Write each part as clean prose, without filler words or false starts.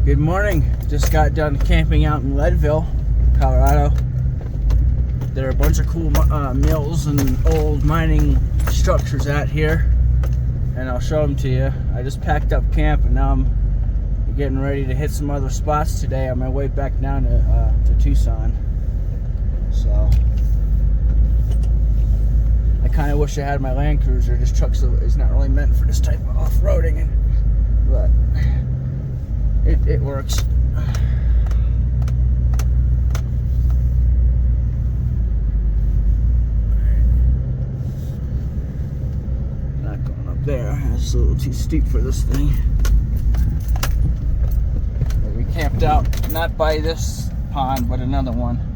Good morning. Just got done camping out in Leadville, Colorado. There are a bunch of cool mills and old mining structures out here, and I'll show them to you. I just packed up camp and now I'm getting ready to hit some other spots today on my way back down to Tucson. So I kind of wish I had my Land Cruiser. This truck is not really meant for this type of off-roading, but it works. Not going up there. It's a little too steep for this thing. We camped out not by this pond, but another one.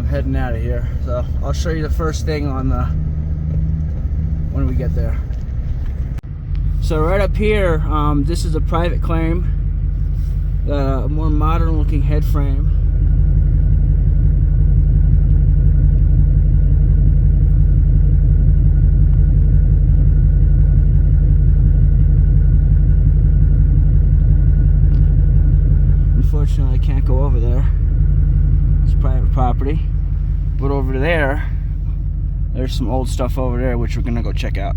Heading out of here, so I'll show you the first thing on when we get there. So right up here, this is a private claim, a more modern looking head frame. Unfortunately, I can't go over there. It's private property. But over there's some old stuff over there which we're gonna go check out.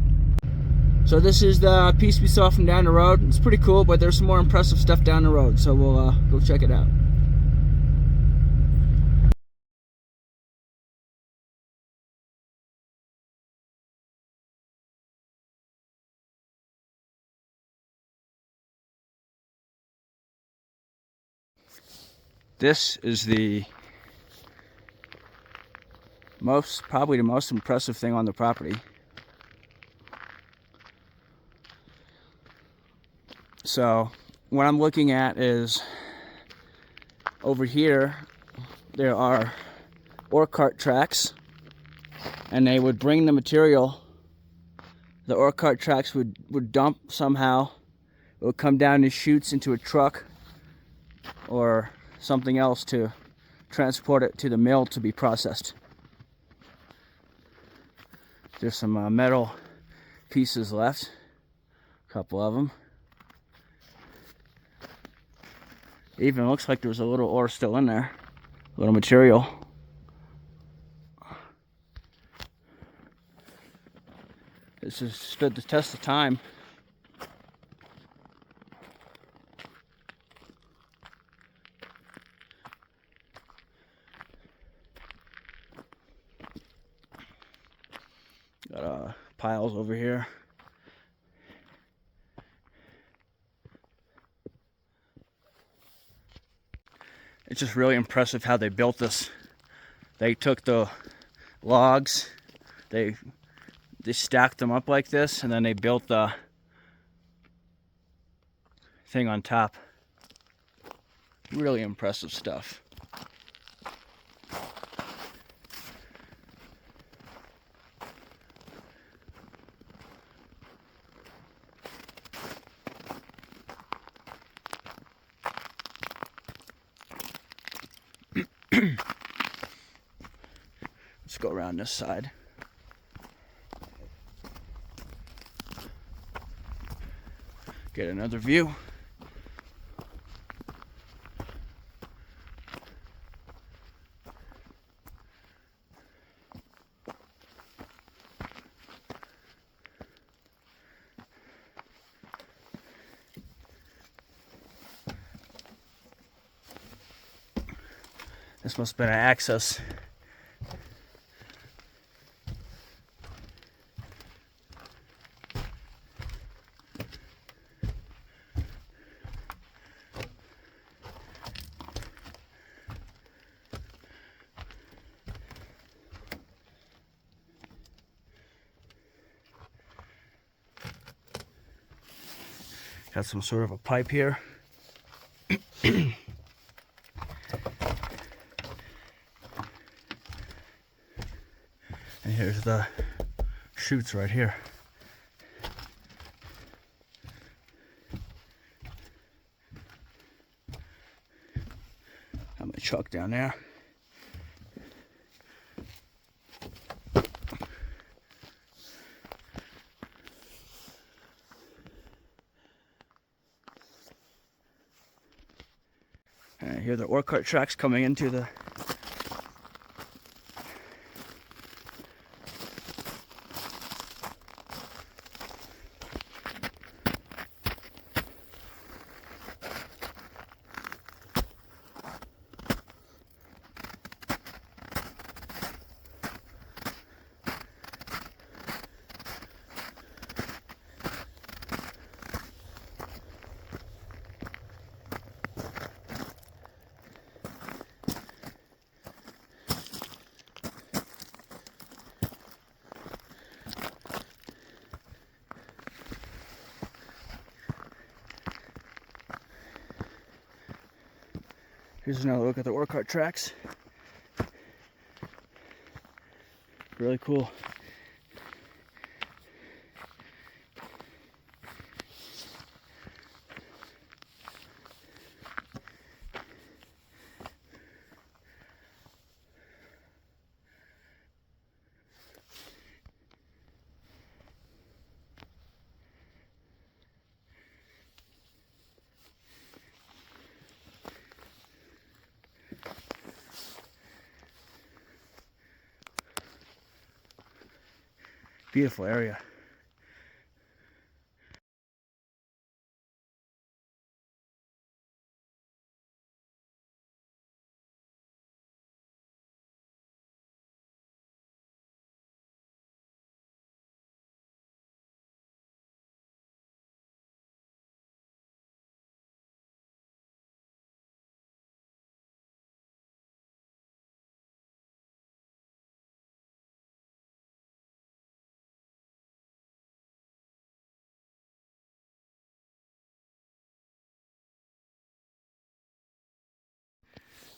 So this is the piece we saw from down the road. It's pretty cool, but there's some more impressive stuff down the road, so we'll go check it out. This is probably the most impressive thing on the property. So what I'm looking at is over here there are ore cart tracks, and they would bring the material. The ore cart tracks would dump somehow. It would come down in chutes into a truck or something else to transport it to the mill to be processed. There's some metal pieces left, a couple of them. Even looks like there's a little ore still in there, a little material. This has stood the test of time. Got piles over here. It's just really impressive how they built this. They took the logs, they stacked them up like this, and then they built the thing on top. Really impressive stuff. Let's go around this side. Get another view. This must have been an access. Got some sort of a pipe here. And here's the chutes right here. Got my truck down there. And here are the ore cart tracks coming into the Here's another look at the ore cart tracks. Really cool. Beautiful area.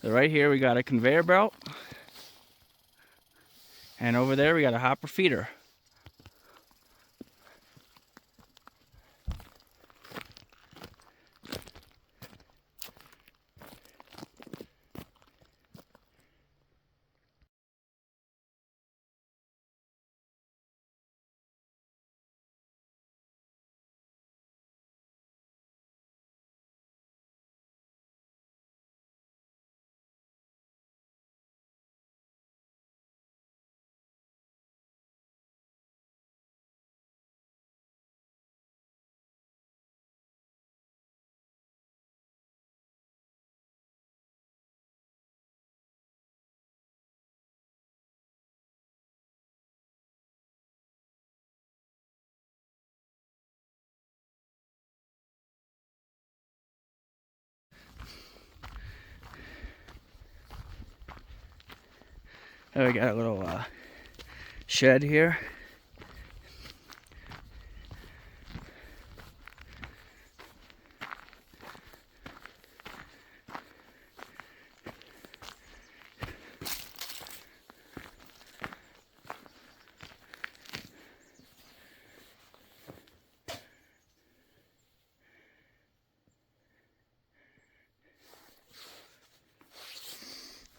So right here we got a conveyor belt, and over there we got a hopper feeder. And we got a little shed here.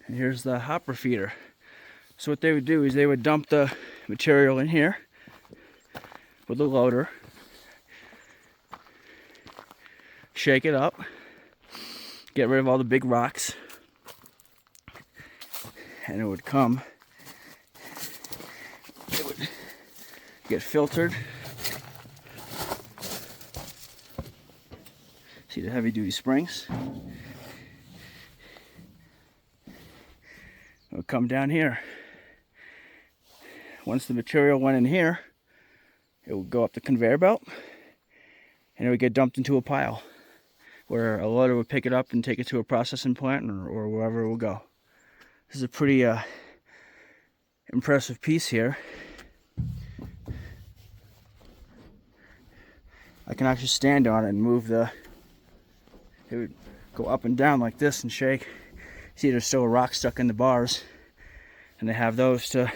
And here's the hopper feeder. So what they would do is they would dump the material in here with a loader, shake it up, get rid of all the big rocks, and it would come, it would get filtered. See the heavy duty springs? It would come down here. Once the material went in here, it would go up the conveyor belt and it would get dumped into a pile where a loader would pick it up and take it to a processing plant or wherever it will go. This is a pretty impressive piece here. I can actually stand on it and move it would go up and down like this and shake. See, there's still a rock stuck in the bars, and they have those to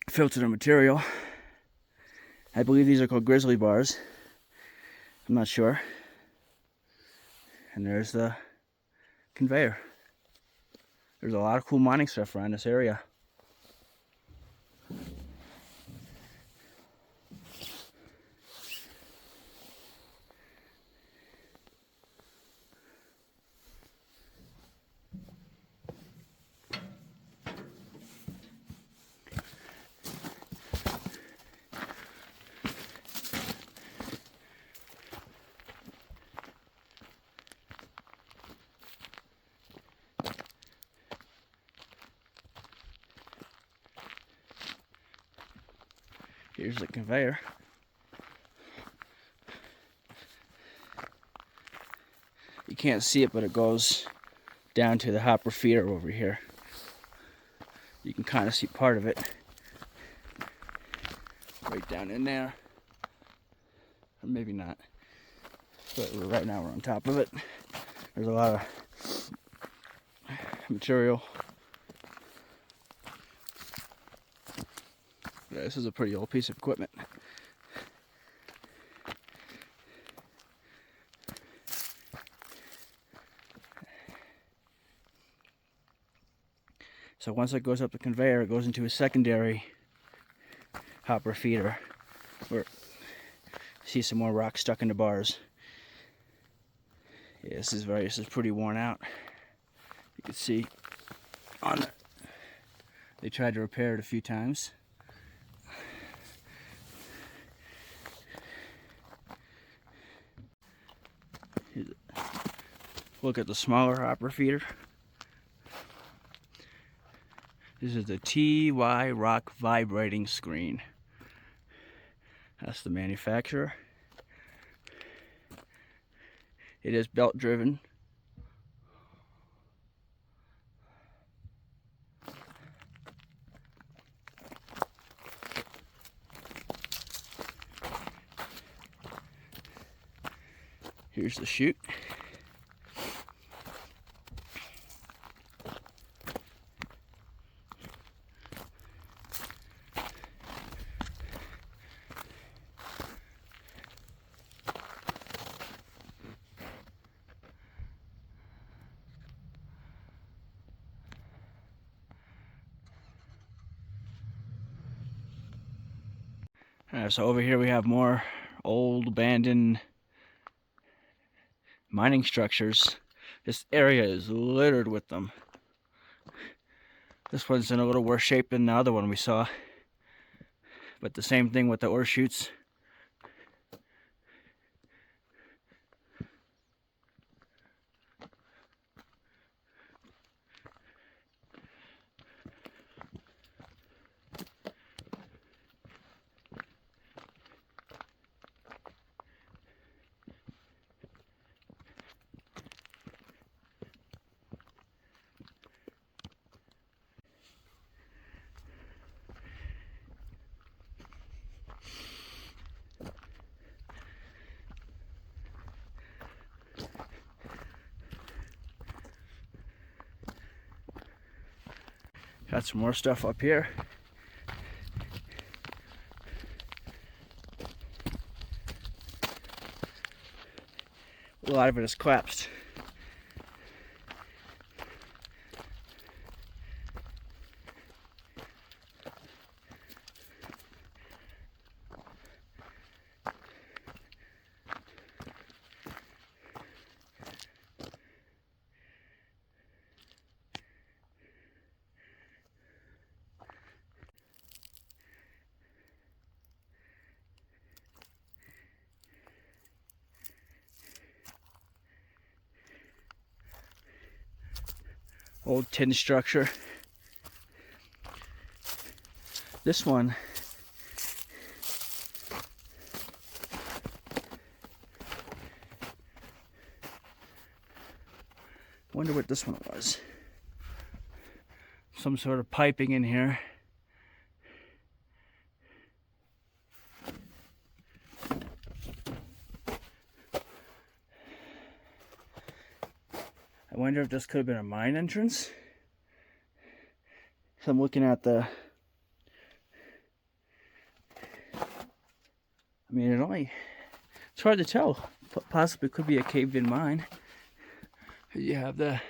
filter the material. I believe these are called grizzly bars. I'm not sure. And there's the conveyor. There's a lot of cool mining stuff around this area. Here's the conveyor. You can't see it, but it goes down to the hopper feeder over here. You can kind of see part of it right down in there, or maybe not, but right now we're on top of it. There's a lot of material. Yeah, this is a pretty old piece of equipment. So once it goes up the conveyor, it goes into a secondary hopper feeder where you see some more rock stuck in the bars. Yeah, this is pretty worn out. You can see on it, they tried to repair it a few times. Look at the smaller hopper feeder. This is the TY Rock vibrating screen. That's the manufacturer. It is belt driven. Here's the chute. So over here we have more old abandoned mining structures. This area is littered with them. This one's in a little worse shape than the other one we saw, but the same thing with the ore chutes. Got some more stuff up here. A lot of it is collapsed. Old tin structure. This one wonder what this one was. Some sort of piping in here. I wonder if this could have been a mine entrance. So I'm looking at the... I mean, it's hard to tell. Possibly could be a caved-in mine. You have the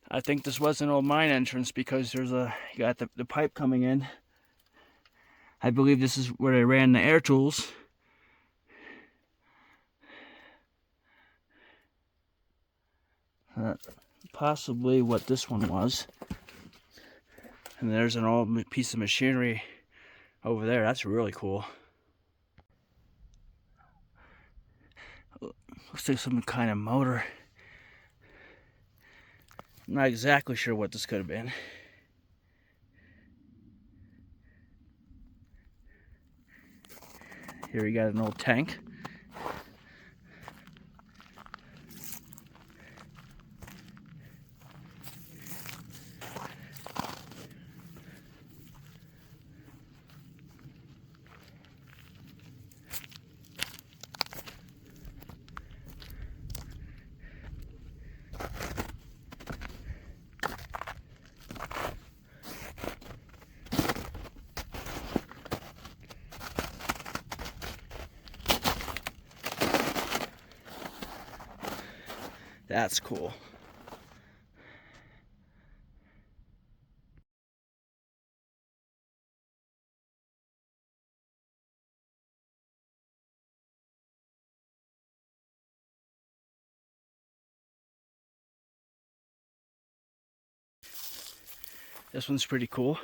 I think this was an old mine entrance because there's you got the pipe coming in. I believe this is where they ran the air tools. Possibly what this one was. And there's an old piece of machinery over there. That's really cool. Looks like some kind of motor. I'm not exactly sure what this could have been. Here we got an old tank. That's cool. This one's pretty cool.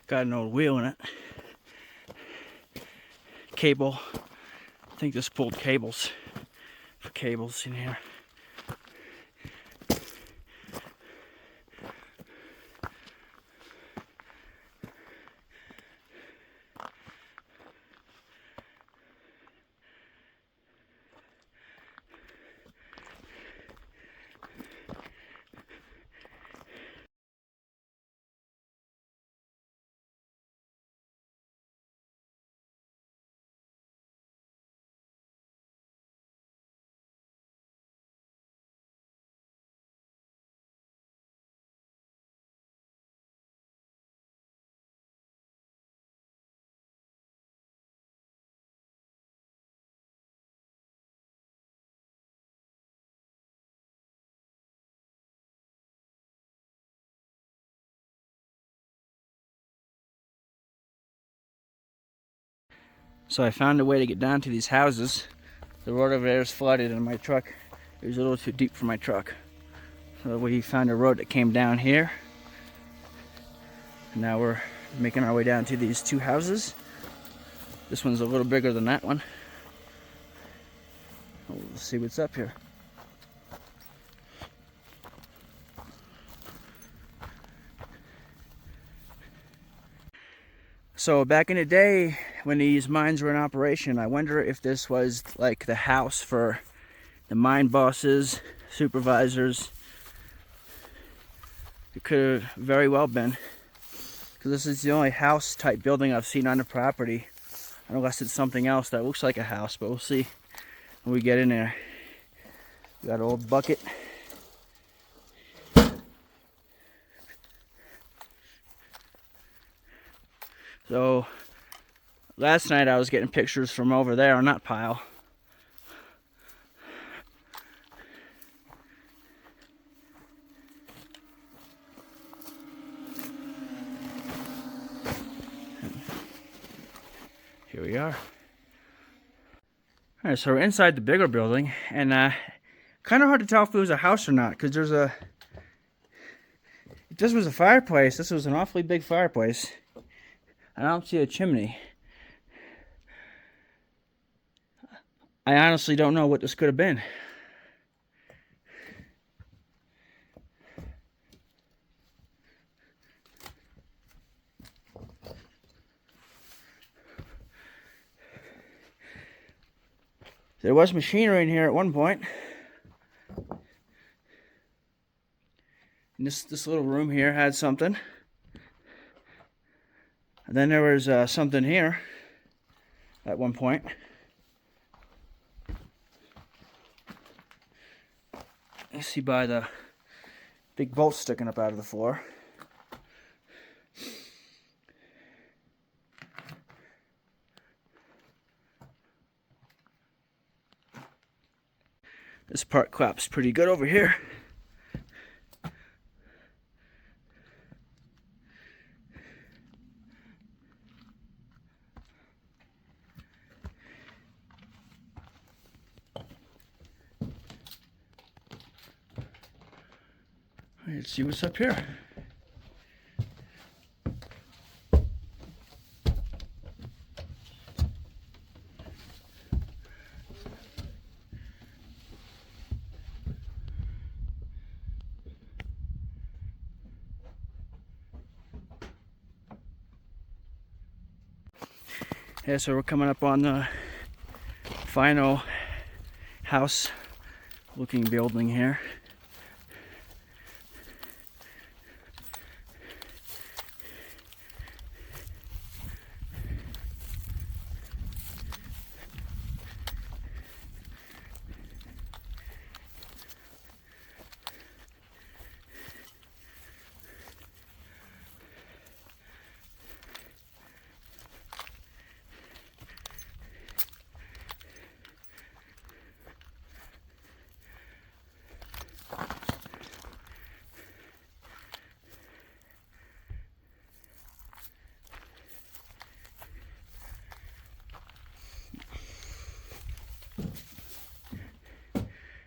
Got an old wheel in it. Cable. I think this pulled cables for cables in here. So I found a way to get down to these houses. The road over there is flooded and my truck, it was a little too deep for my truck. So we found a road that came down here. And now we're making our way down to these two houses. This one's a little bigger than that one. We'll see what's up here. So back in the day when these mines were in operation, I wonder if this was like the house for the mine bosses, supervisors. It could have very well been, because this is the only house type building I've seen on the property, unless it's something else that looks like a house, but we'll see when we get in there. We got an old bucket. So last night I was getting pictures from over there on that pile. Here we are. Alright, so we're inside the bigger building, and kind of hard to tell if it was a house or not, because there's a... If this was a fireplace, this was an awfully big fireplace. I don't see a chimney. I honestly don't know what this could have been. There was machinery in here at one point. And this little room here had something. And then there was something here at one point. You see by the big bolt sticking up out of the floor. This part claps pretty good over here. Let's see what's up here. Yeah, so we're coming up on the final house looking building here.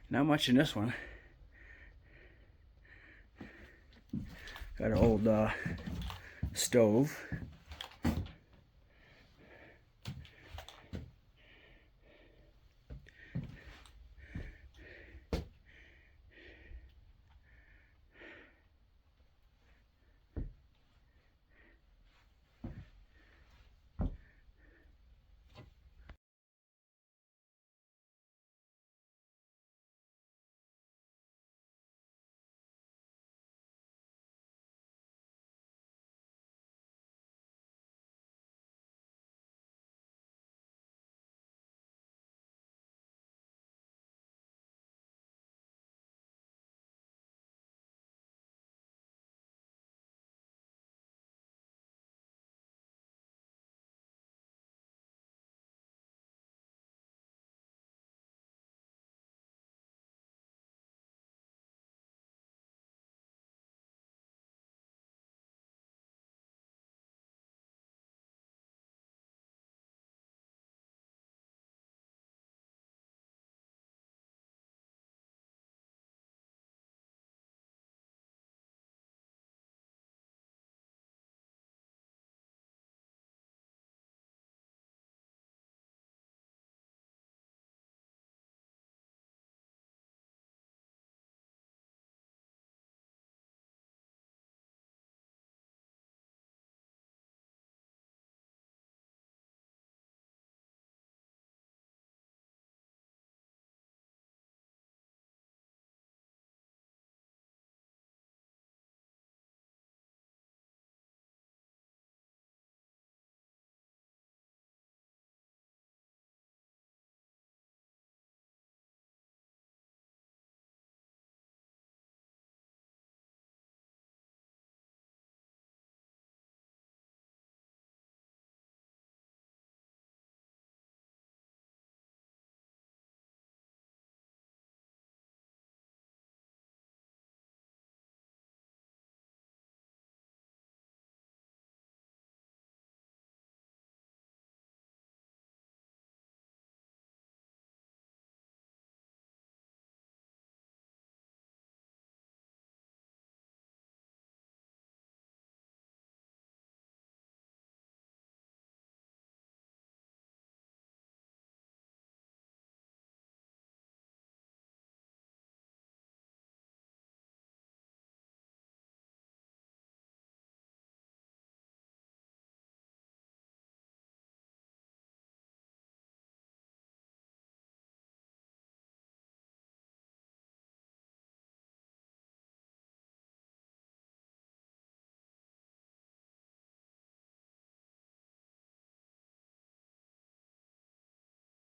Not much in this one. Got an old stove.